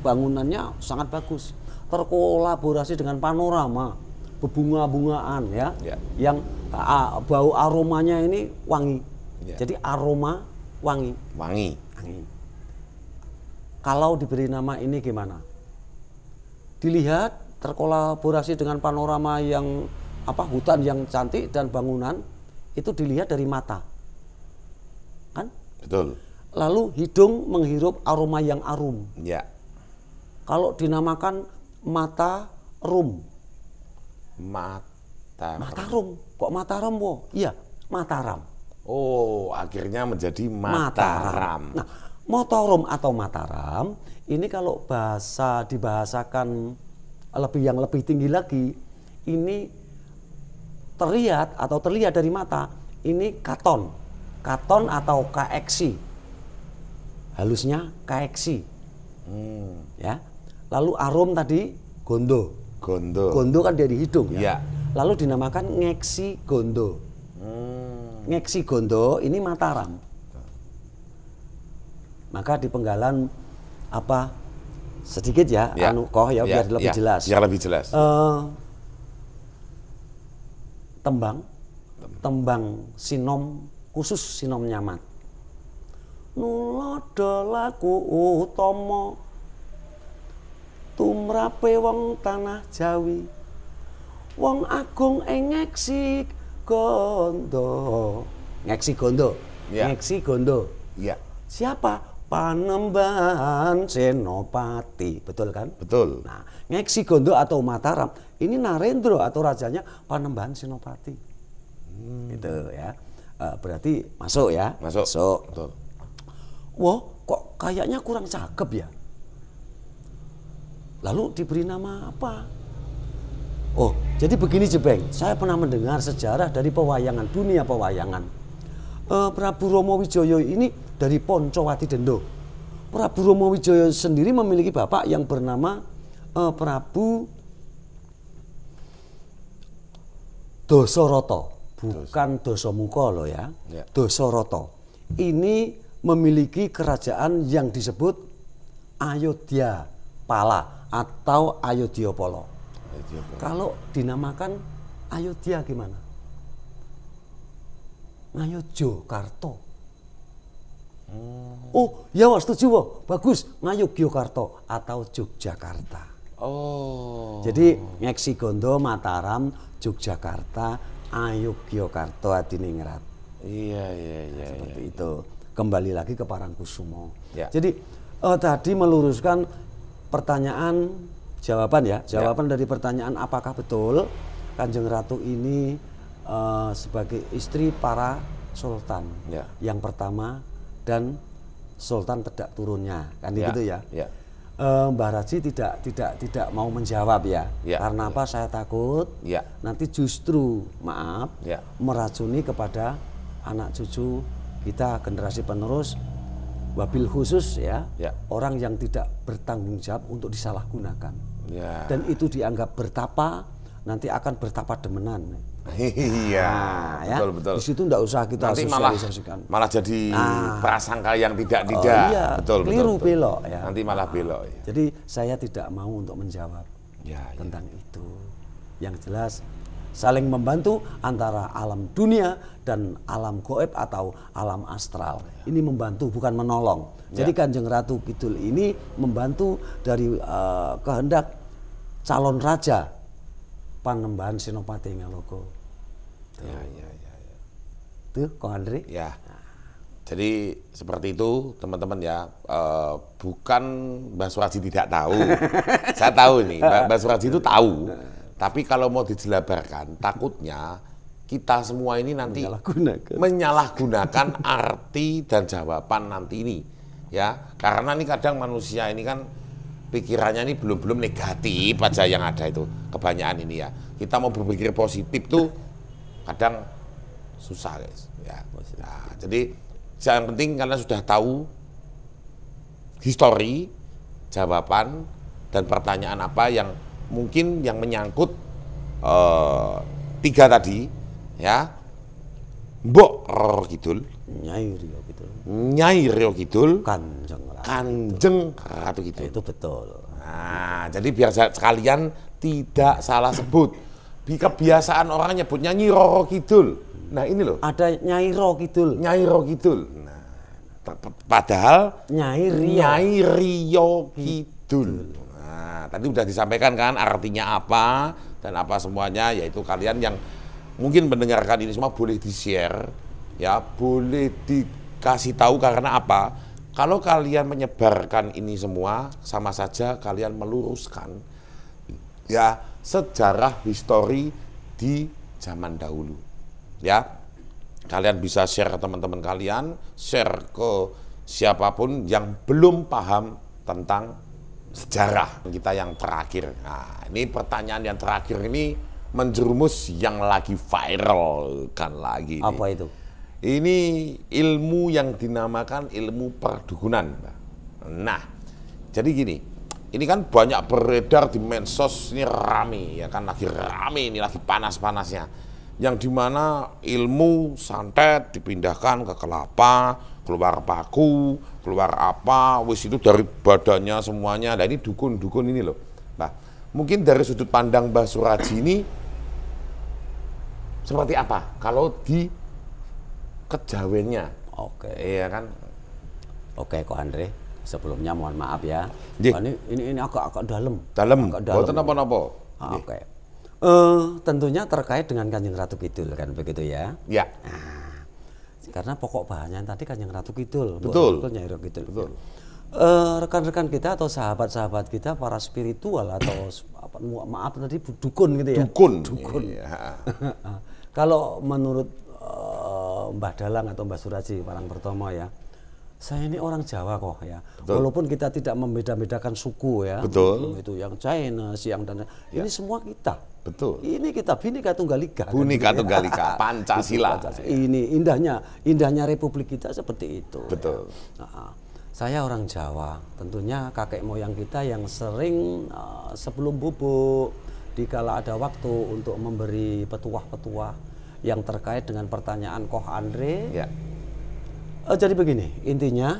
bangunannya sangat bagus, terkolaborasi dengan panorama, bebunga-bungaan ya, yang bau aromanya ini wangi. Jadi aroma wangi. Kalau diberi nama ini gimana? Dilihat terkolaborasi dengan panorama yang hutan yang cantik dan bangunan itu dilihat dari mata, kan? Betul. Lalu hidung menghirup aroma yang arum. Ya. Kalau dinamakan Matarum. Matarum. Kok Mataram, Wo? Iya, Mataram. Oh, akhirnya menjadi Mataram. Nah, Motorum atau Mataram ini kalau dibahasakan lebih tinggi lagi, ini terlihat dari mata, ini katon atau kaeksi, halusnya kaeksi, ya. Lalu arum tadi gondo kan dari hidung ya. Lalu dinamakan ngeksi gondo. Ngeksi gondo ini Mataram. Maka di penggalan sedikit ya, biar lebih jelas. Biar lebih jelas. Tembang sinom khusus sinom nyamat. Nulodo laku utama tumrape wong tanah Jawi. Wong agung ngeksi gondo. Ngeksi gondo. Ngeksi gondo. Iya. Siapa? Panembahan Senopati, betul kan? Betul. Nah, Ngeksi Gondo atau Mataram ini Narendra atau rajanya Panembahan Senopati. Gitu ya. Berarti masuk ya? Masuk. Betul. Wah, kok kayaknya kurang cakep ya? Lalu diberi nama apa? Oh, jadi begini Jebeng. Saya pernah mendengar sejarah dari pewayangan, dunia pewayangan. Prabu Romowijoyo ini dari Poncowati Dendo. Prabu Romowijoyo sendiri memiliki bapak yang bernama Prabu Dasarata, bukan Dasamuka loh ya. Dasarata. Ini memiliki kerajaan yang disebut Ayodhya Pala atau Ayodhyapala. Kalau dinamakan Ayodhya gimana? Ngayogyakarta. Oh, ya setuju, Wo. Bagus, Ngayogyakarta atau Yogyakarta. Oh. Jadi Ngeksi Gondo, Mataram, Yogyakarta, Ayogyakarta Adiningrat. Iya. Seperti itu. Kembali lagi ke Parangkusumo. Ya. Jadi tadi meluruskan pertanyaan jawaban ya. Jawaban dari pertanyaan apakah betul Kanjeng Ratu ini sebagai istri para sultan yang pertama dan sultan Tedak turunnya kan gitu ya. Mbah Raji tidak mau menjawab ya. Karena apa? Saya takut nanti justru meracuni kepada anak cucu kita generasi penerus, wabil khusus ya, orang yang tidak bertanggung jawab untuk disalahgunakan. Dan itu dianggap bertapa, nanti akan bertapa demenan. Iya, betul. Di situ enggak usah kita nanti sosialisasikan. malah jadi prasangka yang tidak. Iya, betul. Belok ya. Nanti malah belok. Ya. Jadi saya tidak mau untuk menjawab tentang itu. Yang jelas saling membantu antara alam dunia dan alam gaib atau alam astral. Ini membantu bukan menolong. Jadi Kanjeng Ratu Kidul ini membantu dari kehendak calon raja Panembahan Senopati Ngalogo. Ya. Tuh, Ko Andre. Ya. Jadi seperti itu teman-teman ya. Bukan Mbah Suwardi tidak tahu. Saya tahu ini. Mbah Suwardi itu tahu. Tapi kalau mau dijelabarkan, takutnya kita semua ini nanti menyalahgunakan arti dan jawaban nanti ini, ya. Karena ini kadang manusia ini kan pikirannya ini belum negatif aja yang ada itu, kebanyakan ini ya. Kita mau berpikir positif tuh kadang susah, guys. Ya. Nah, jadi yang penting kalian sudah tahu histori, jawaban, dan pertanyaan apa yang mungkin yang menyangkut 3 tadi, ya. Mbok Roro Kidul, Nyai Roro Kidul, Kanjeng Ratu Kidul. Itu betul. Nah, jadi biar sekalian tidak salah sebut. Kebiasaan orang nyebutnya Nyi Roro Kidul. Nah, ini loh. Ada Nyai Roro Kidul. Nyai Roro Kidul. Nah, padahal Nyai Rio Kidul. Nah, tadi udah disampaikan kan artinya apa dan apa semuanya, yaitu kalian yang mungkin mendengarkan ini semua boleh di-share, ya, boleh dikasih tahu karena apa? Kalau kalian menyebarkan ini semua, sama saja kalian meluruskan, ya, sejarah histori di zaman dahulu, ya. Kalian bisa share ke teman-teman kalian, share ke siapapun yang belum paham tentang sejarah kita yang terakhir. Nah, ini pertanyaan yang terakhir ini menjerumus yang lagi viral kan lagi. Apa itu? Ini ilmu yang dinamakan ilmu perdukunan. Nah, jadi gini, ini kan banyak beredar di medsos, ini rame, ya kan, lagi rame, ini lagi panas-panasnya. Yang dimana ilmu santet dipindahkan ke kelapa, keluar paku, keluar apa, wis itu dari badannya semuanya. Nah, ini dukun-dukun ini loh. Nah, mungkin dari sudut pandang Mbah Suraji ini seperti apa kalau di kejawennya? Oke. Iya kan? Oke, Ko Andre. Sebelumnya mohon maaf ya. Nggih. Ini agak dalam. Dalam. Boten napa-napa. Oke. Tentunya terkait dengan Kanjeng Ratu Kidul kan begitu ya. Ya. Nah, karena pokok bahannya tadi Kanjeng Ratu Kidul. Betul. Nyai Roro Kidul. Betul. Rekan-rekan kita atau sahabat-sahabat kita para spiritual atau maaf tadi dukun gitu ya. Dukun. Iya. Kalau menurut Mbah Dalang atau Mbah Suraji Parang Pertomo ya, saya ini orang Jawa kok ya. Betul. Walaupun kita tidak membeda-bedakan suku ya. Betul. Itu yang Chinese, yang dan Ya. ini semua kita. Betul. Ini kita Bhinneka Tunggal Ika. Bhinneka kan, Tunggal Ika, Pancasila. Ini indahnya Republik kita seperti itu. Betul. Ya. Nah, saya orang Jawa, tentunya kakek moyang kita yang sering sebelum bubuk, dikala ada waktu untuk memberi petuah-petuah yang terkait dengan pertanyaan Koh Andre. Ya. Jadi begini, intinya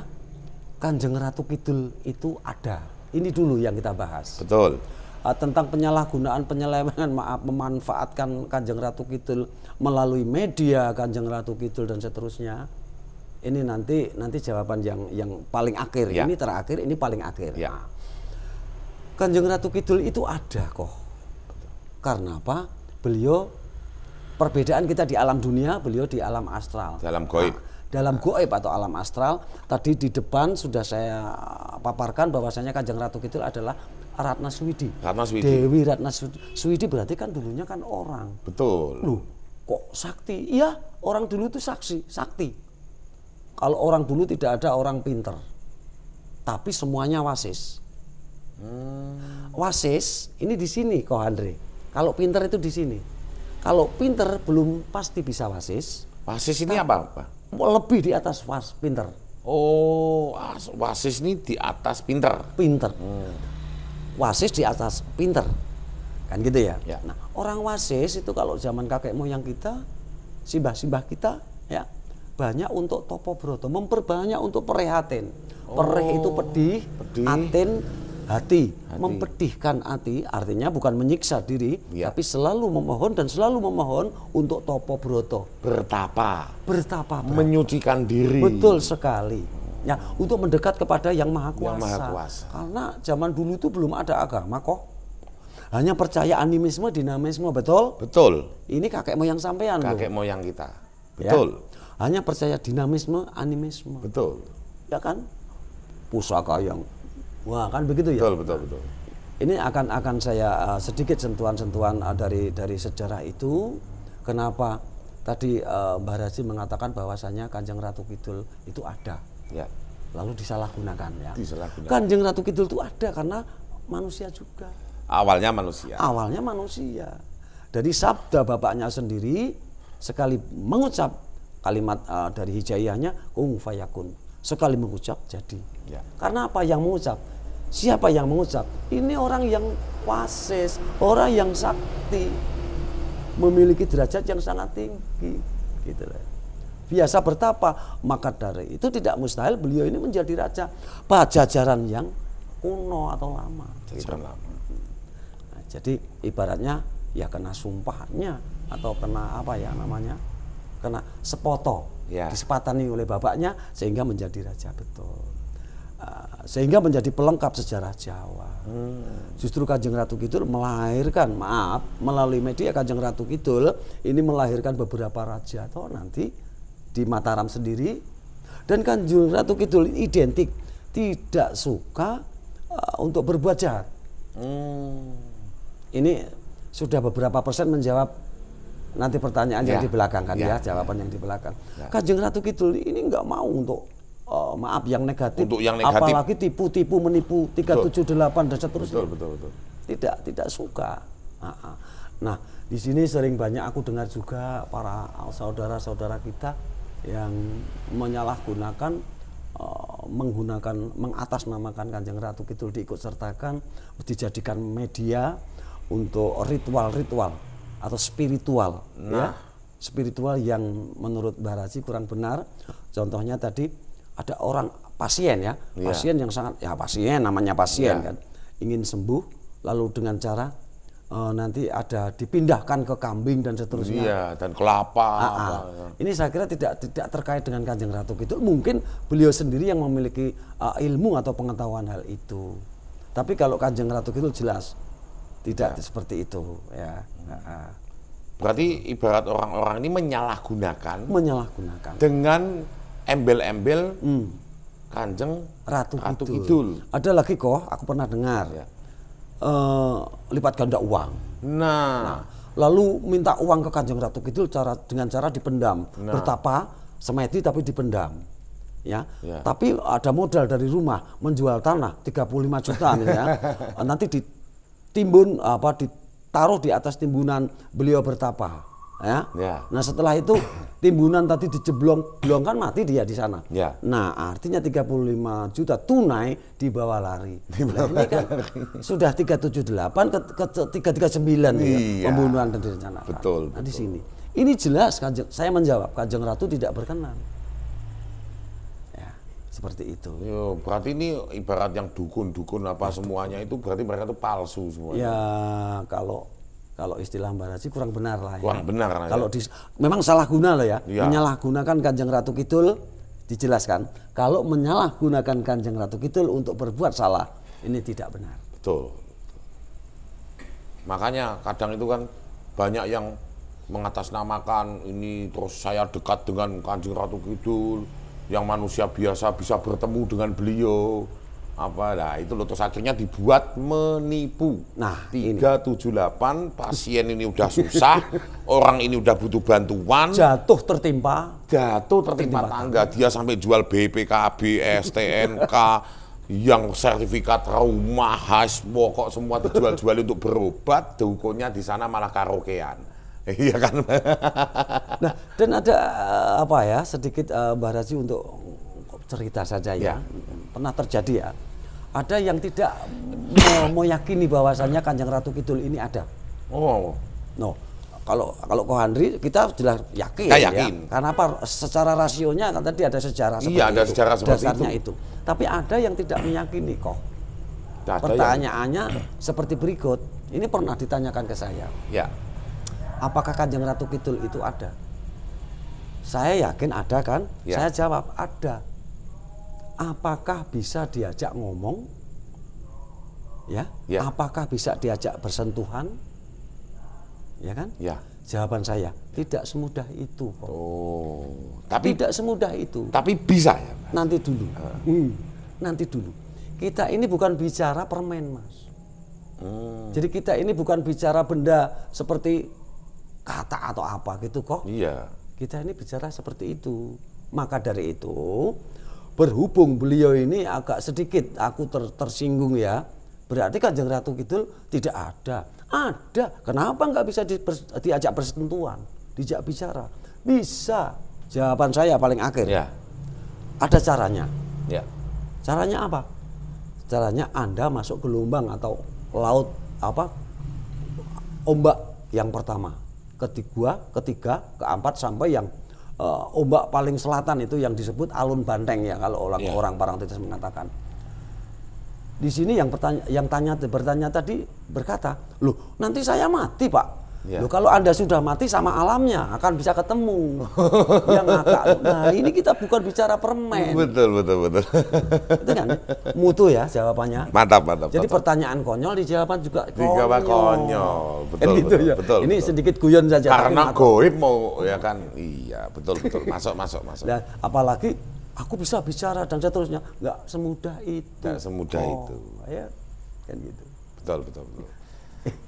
Kanjeng Ratu Kidul itu ada. Ini dulu yang kita bahas. Betul. Tentang penyalahgunaan, penyelewengan, memanfaatkan Kanjeng Ratu Kidul melalui media Kanjeng Ratu Kidul dan seterusnya. Ini nanti jawaban yang paling akhir. Ya. Ini terakhir, ini paling akhir. Ya. Nah, Kanjeng Ratu Kidul itu ada kok. Karena apa? Beliau perbedaan kita di alam dunia, beliau di alam astral. Dalam gaib. Dalam gaib atau alam astral, tadi di depan sudah saya paparkan bahwasanya Kanjeng Ratu Kidul adalah Ratna Swidi. Ratna Swidi. Dewi Ratna Swidi berarti kan dulunya kan orang. Betul. Loh, kok sakti? Iya, orang dulu itu sakti. Kalau orang dulu tidak ada orang pinter. Tapi semuanya wasis. Wasis ini di sini Ko Andre. Kalau pinter itu di sini. Kalau pinter belum pasti bisa wasis. Wasis ini apa, Pak? Lebih di atas pinter. Oh, wasis ini di atas pinter. Pinter. Wasis di atas pinter. Kan gitu ya. Ya. Nah, orang wasis itu kalau zaman kakek moyang kita, simbah-simbah kita ya, banyak untuk topo broto, memperbanyak untuk perehatin. Pereh itu pedih, atin hati. Mempedihkan hati artinya bukan menyiksa diri, Ya. tapi selalu memohon dan selalu memohon untuk topo broto. Bertapa. Bertapa. Menyucikan diri. Betul sekali. Ya, untuk mendekat kepada Yang Maha Kuasa. Yang Maha Kuasa. Karena zaman dulu itu belum ada agama kok. Hanya percaya animisme, dinamisme, betul? Betul. Ini kakek moyang sampean loh. Kakek moyang kita. Ya. Betul. Hanya percaya dinamisme, animisme. Betul. Ya kan? Pusaka yang wah kan begitu ya. Betul. Ini akan saya sedikit sentuhan-sentuhan dari sejarah itu. Kenapa tadi Mbah Raji mengatakan bahwasanya Kanjeng Ratu Kidul itu ada. Ya. Lalu disalahgunakan ya. Disalahgunakan. Kanjeng Ratu Kidul itu ada karena manusia juga. Awalnya manusia. Awalnya manusia. Dari sabda bapaknya sendiri sekali mengucap kalimat dari hijayahnya kung fayakun. Sekali mengucap jadi. Ya. Karena apa yang mengucap? Siapa yang mengucap? Ini orang yang wasis, orang yang sakti, memiliki derajat yang sangat tinggi, gitu loh. Biasa bertapa, maka dari itu tidak mustahil beliau ini menjadi raja Pajajaran yang kuno atau lama. Gitu. Nah, jadi ibaratnya ya kena sumpahnya atau kena apa ya namanya, kena sepoto, disepatani oleh bapaknya sehingga menjadi raja betul. Sehingga menjadi pelengkap sejarah Jawa. Justru Kanjeng Ratu Kidul melahirkan, melalui media Kanjeng Ratu Kidul ini melahirkan beberapa raja atau nanti di Mataram sendiri. Dan Kanjeng Ratu Kidul identik tidak suka untuk berbuat jahat. Ini sudah beberapa persen menjawab nanti pertanyaan yang di belakang kan ya, jawaban yang di belakang. Kanjeng Ratu Kidul ini nggak mau untuk yang negatif, untuk yang negatif, apalagi tipu-tipu menipu 378 dan seterusnya. Betul. Tidak suka. Nah, di sini sering banyak aku dengar juga para saudara-saudara kita yang menyalahgunakan, mengatasnamakan Kanjeng Ratu Kidul, diikut sertakan, dijadikan media untuk ritual-ritual atau spiritual, ya, spiritual yang menurut Mbah Raji kurang benar. Contohnya tadi ada orang pasien ya, pasien yang sangat namanya pasien kan, ingin sembuh, lalu dengan cara nanti ada dipindahkan ke kambing dan seterusnya. Iya, dan kelapa. Ini saya kira tidak terkait dengan Kanjeng Ratu Kidul. Mungkin beliau sendiri yang memiliki ilmu atau pengetahuan hal itu. Tapi kalau Kanjeng Ratu Kidul jelas tidak seperti itu ya. Berarti ibarat orang-orang ini menyalahgunakan dengan embel-embel Kanjeng Ratu Kidul. Ada lagi kok, aku pernah dengar lipat ganda uang. Nah, lalu minta uang ke Kanjeng Ratu Kidul dengan cara dipendam, bertapa semedi tapi dipendam. Ya. Tapi ada modal dari rumah, menjual tanah 35 juta misalnya. Nanti ditimbun ditaruh di atas timbunan beliau bertapa. Ya. Nah setelah itu timbunan tadi dijeblong-blongkan, mati dia di sana. Nah artinya 35 juta tunai dibawa lari. Nah, ini kan sudah 378 ke 339 ya, pembunuhan dan direncanakan. Betul. Nah di sini ini jelas saya menjawab Kanjeng Ratu tidak berkenan. Ya seperti itu. Berarti ini ibarat yang dukun-dukun apa semuanya itu berarti mereka itu palsu semuanya. Ya kalau istilah Mbah Raji kurang benar lah. Kurang benar. Kalau memang salah guna loh ya. Menyalahgunakan Kanjeng Ratu Kidul dijelaskan. Kalau menyalahgunakan Kanjeng Ratu Kidul untuk berbuat salah, ini tidak benar. Betul. Makanya kadang itu kan banyak yang mengatasnamakan ini, terus saya dekat dengan Kanjeng Ratu Kidul, yang manusia biasa bisa bertemu dengan beliau. Itu loh, terus akhirnya dibuat menipu. Nah 378 pasien ini udah susah, orang ini udah butuh bantuan, jatuh tertimpa tangga, dia sampai jual BPKB, STNK, yang sertifikat trauma, pokok semua dijual-jual untuk berobat, dukunnya di sana malah karaokean. Iya kan? Nah, dan ada sedikit Mbah Raji untuk cerita saja ya. Pernah terjadi ya. Ada yang tidak meyakini bahwasannya Kanjeng Ratu Kidul ini ada. Kalau Ko Handri kita jelas yakin. Yakin. Ya. Karena apa? Secara rasionya kan tadi ada sejarah seperti ada itu. Sejarah seperti dasarnya itu. Tapi ada yang tidak meyakini kok. Pertanyaannya seperti berikut. Ini pernah ditanyakan ke saya. Apakah Kanjeng Ratu Kidul itu ada? Saya yakin ada kan? Saya jawab ada. Apakah bisa diajak ngomong? Apakah bisa diajak bersentuhan? Ya kan? Jawaban saya tidak semudah itu kok. Tapi tidak semudah itu. Tapi bisa ya. Nanti dulu. Nanti dulu. Kita ini bukan bicara permen, Mas. Jadi kita ini bukan bicara benda seperti kata atau apa gitu kok. Iya. Kita ini bicara seperti itu. Maka dari itu, berhubung beliau ini agak sedikit aku tersinggung ya, berarti Kanjeng Ratu Kidul tidak ada. Ada. Kenapa nggak bisa diajak bersentuhan, diajak bicara? Bisa. Jawaban saya paling akhir. Ya. Ada caranya. Ya. Caranya apa? Caranya Anda masuk gelombang atau laut ombak yang pertama, ketiga, keempat sampai yang ombak paling selatan itu yang disebut alun banteng ya kalau orang Parangtritis mengatakan. Di sini yang bertanya tadi berkata, loh nanti saya mati Pak. Loh kalau Anda sudah mati sama alamnya akan bisa ketemu. Yang agak, nah ini kita bukan bicara permen. Betul. Itu kan mutu ya jawabannya. Mantap. Jadi pertanyaan konyol dijawabkan juga dijawab konyol. Betul, gitu ya. betul. Ini sedikit guyon saja. Karena goib mau ya kan. Iya, betul. Masuk. Dan apalagi aku bisa bicara dan seterusnya. Nggak semudah itu. Nggak semudah itu. Ya, kan gitu. Betul.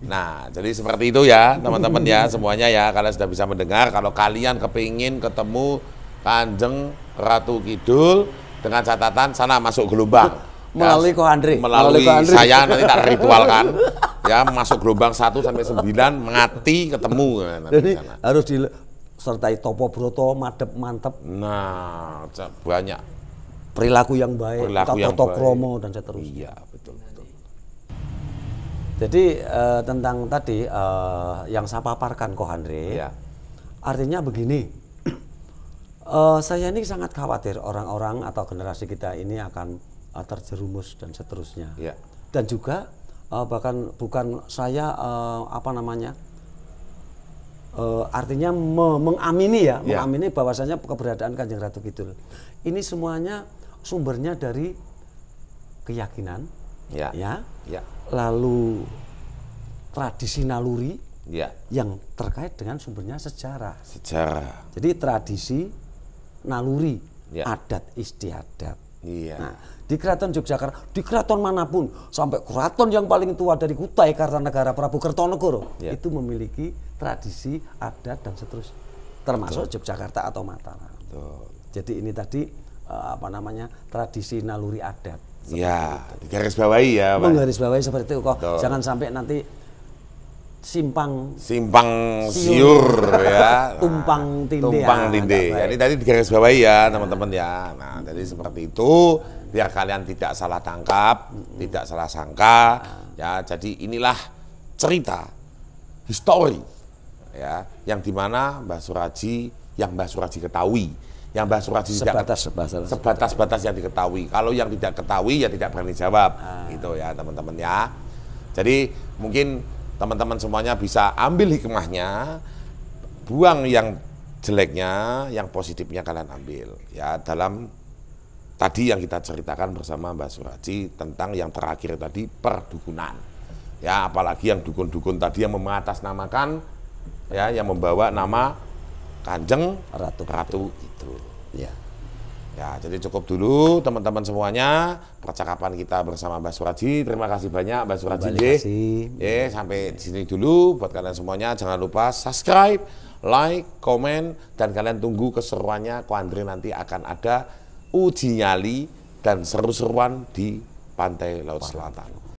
Nah, jadi seperti itu ya teman-teman ya semuanya ya, kalian sudah bisa mendengar. Kalau kalian kepingin ketemu Kanjeng Ratu Kidul dengan catatan sana masuk gelombang melalui Ko Andre, melalui saya nanti tak ritualkan ya, masuk gelombang 1 sampai 9 mengati ketemu nanti. Jadi harus disertai topo broto, madep mantep. Nah, banyak perilaku yang baik, toto kromo dan seterusnya. Iya, betul. Jadi tentang tadi yang saya paparkan Ko Andre, Ya. Artinya begini, saya ini sangat khawatir orang-orang atau generasi kita ini akan terjerumus dan seterusnya. Ya. Dan juga bahkan bukan saya artinya mengamini ya, mengamini bahwasanya keberadaan Kanjeng Ratu Kidul. Ini semuanya sumbernya dari keyakinan, ya. Lalu tradisi naluri yang terkait dengan sumbernya sejarah. Jadi tradisi naluri, adat istiadat. Nah, di Keraton Yogyakarta, di keraton manapun, sampai keraton yang paling tua dari Kutai Kartanegara Prabu Kertonegoro itu memiliki tradisi adat dan seterusnya, termasuk Yogyakarta atau Mataram. Jadi ini tadi tradisi naluri adat. Ya, digarisbawahi ya, Pak. Menggarisbawahi seperti itu kok. Jangan sampai nanti simpang siur ya. Tumpang tindih. Jadi tadi digarisbawahi ya, teman-teman ya. Nah, jadi seperti itu biar kalian tidak salah tangkap, tidak salah sangka ya. Jadi inilah cerita histori ya, yang dimana Mbah Suraji ketahui. Yang Mbah Suraji sebatas yang diketahui. Kalau yang tidak ketahui ya tidak berani jawab. Gitu ya teman-teman ya. Jadi mungkin teman-teman semuanya bisa ambil hikmahnya, buang yang jeleknya, yang positifnya kalian ambil. Ya dalam tadi yang kita ceritakan bersama Mbah Suraji tentang yang terakhir tadi perdukunan. Ya apalagi yang dukun-dukun tadi yang mengatasnamakan ya, yang membawa nama Kanjeng Ratu itu. Ya, jadi cukup dulu teman-teman semuanya percakapan kita bersama Mbah Suraji. Terima kasih banyak Mbah Suraji. Sampai di sini dulu buat kalian semuanya. Jangan lupa subscribe, like, komen, dan kalian tunggu keseruannya. Ko Andre nanti akan ada uji nyali dan seru-seruan di Pantai Laut Selatan.